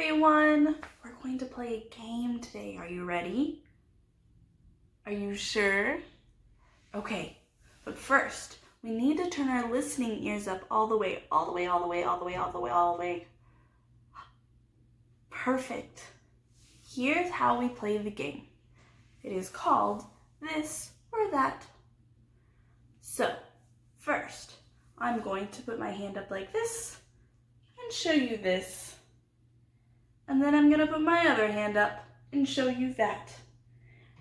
everyone! We're going to play a game today. Are you ready? Are you sure? Okay, but first, we need to turn our listening ears up all the way. Perfect. Here's how we play the game. It is called This or That. So, first, I'm going to put my hand up like this and show you this. And then I'm going to put my other hand up and show you that.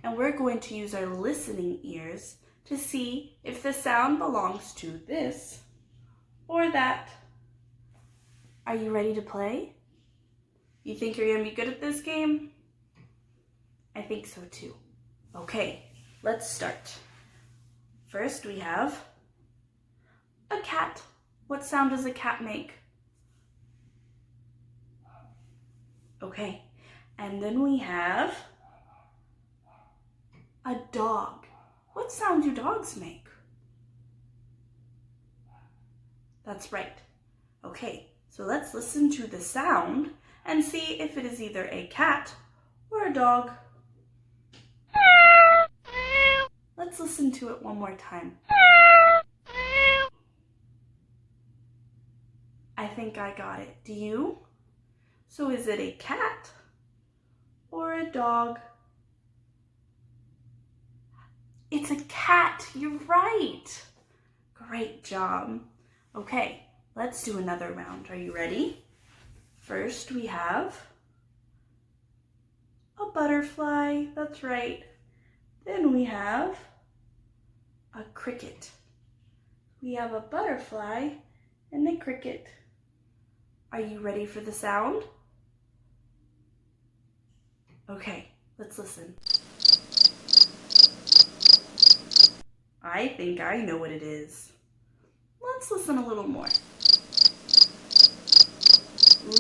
And we're going to use our listening ears to see if the sound belongs to this or that. Are you ready to play? You think you're going to be good at this game? I think so too. Okay, let's start. First we have a cat. What sound does a cat make? Okay, and then we have a dog. What sound do dogs make? That's right. Okay, so let's listen to the sound and see if it is either a cat or a dog. Let's listen to it one more time. I think I got it. Do you? So is it a cat or a dog? It's a cat. You're right. Great job. Okay, let's do another round. Are you ready? First we have a butterfly. That's right. Then we have a cricket. We have a butterfly and a cricket. Are you ready for the sound? Okay, let's listen. I think I know what it is. Let's listen a little more.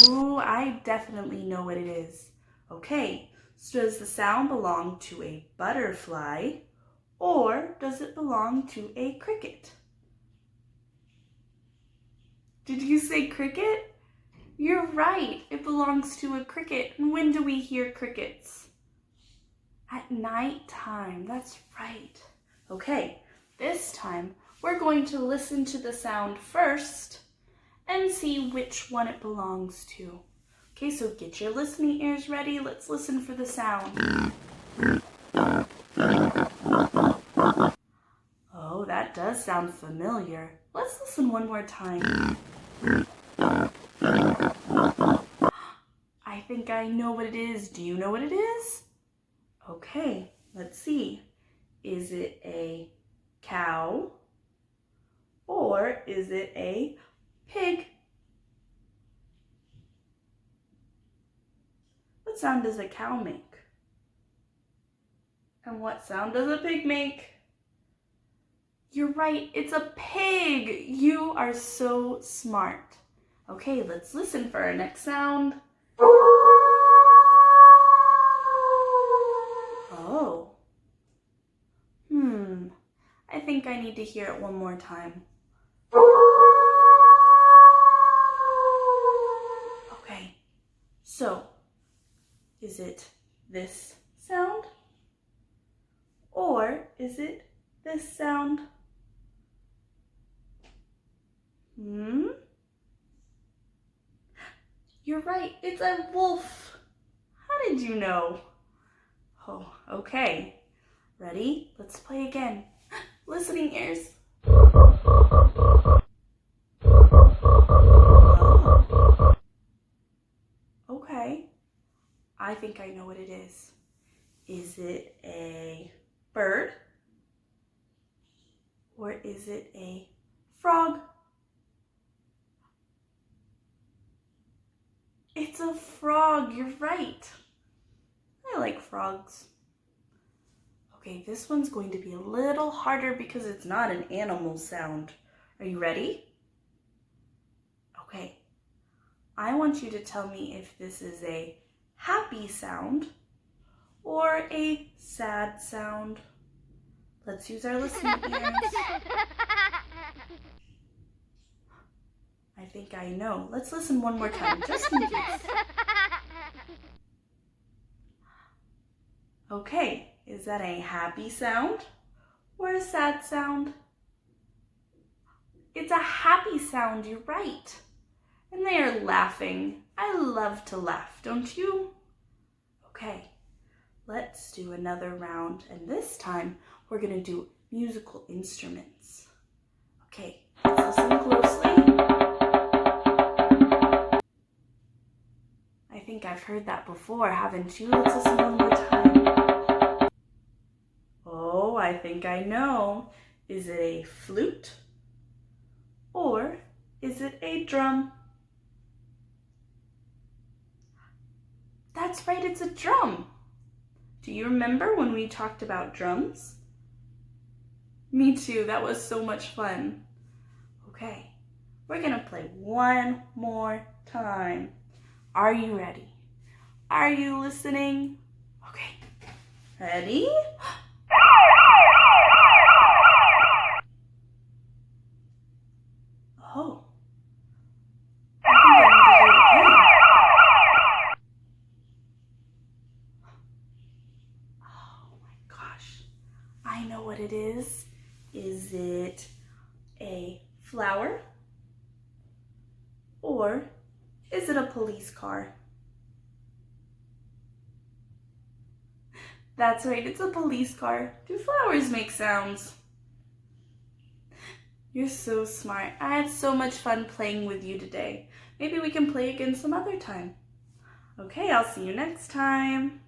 Ooh, I definitely know what it is. Okay, so does the sound belong to a butterfly or does it belong to a cricket? Did you say cricket? You're right, it belongs to a cricket. And when do we hear crickets? At night time, that's right. Okay, this time we're going to listen to the sound first and see which one it belongs to. Okay, so get your listening ears ready. Let's listen for the sound. Oh, that does sound familiar. Let's listen one more time. I think I know what it is. Do you know what it is? Okay, let's see. Is it a cow or is it a pig? What sound does a cow make? And what sound does a pig make? You're right, it's a pig. You are so smart. Okay, let's listen for our next sound. Oh. I think I need to hear it one more time. Okay, so is it this sound or is it this sound? You're right, it's a wolf. How did you know? Oh, okay. Ready? Let's play again. Listening ears. Oh. Okay. I think I know what it is. Is it a bird? Or is it a frog? It's a frog, you're right. I like frogs. Okay, this one's going to be a little harder because it's not an animal sound. Are you ready? Okay. I want you to tell me if this is a happy sound or a sad sound. Let's use our listening ears. I think I know. Let's listen one more time, just in case. Okay, is that a happy sound or a sad sound? It's a happy sound, you're right. And they are laughing. I love to laugh, don't you? Okay, let's do another round, and this time we're gonna do musical instruments. Okay, let's listen closely. I think I've heard that before, haven't you? Let's listen one more time. Oh, I think I know. Is it a flute? Or is it a drum? That's right, it's a drum. Do you remember when we talked about drums? Me too, that was so much fun. Okay, we're gonna play one more time. Are you ready? Are you listening? Okay, ready? Oh, I think I need to hear it again. Oh my gosh, I know what it is. Is it a flower? Or is it a police car? That's right, it's a police car. Do flowers make sounds? You're so smart. I had so much fun playing with you today. Maybe we can play again some other time. Okay, I'll see you next time.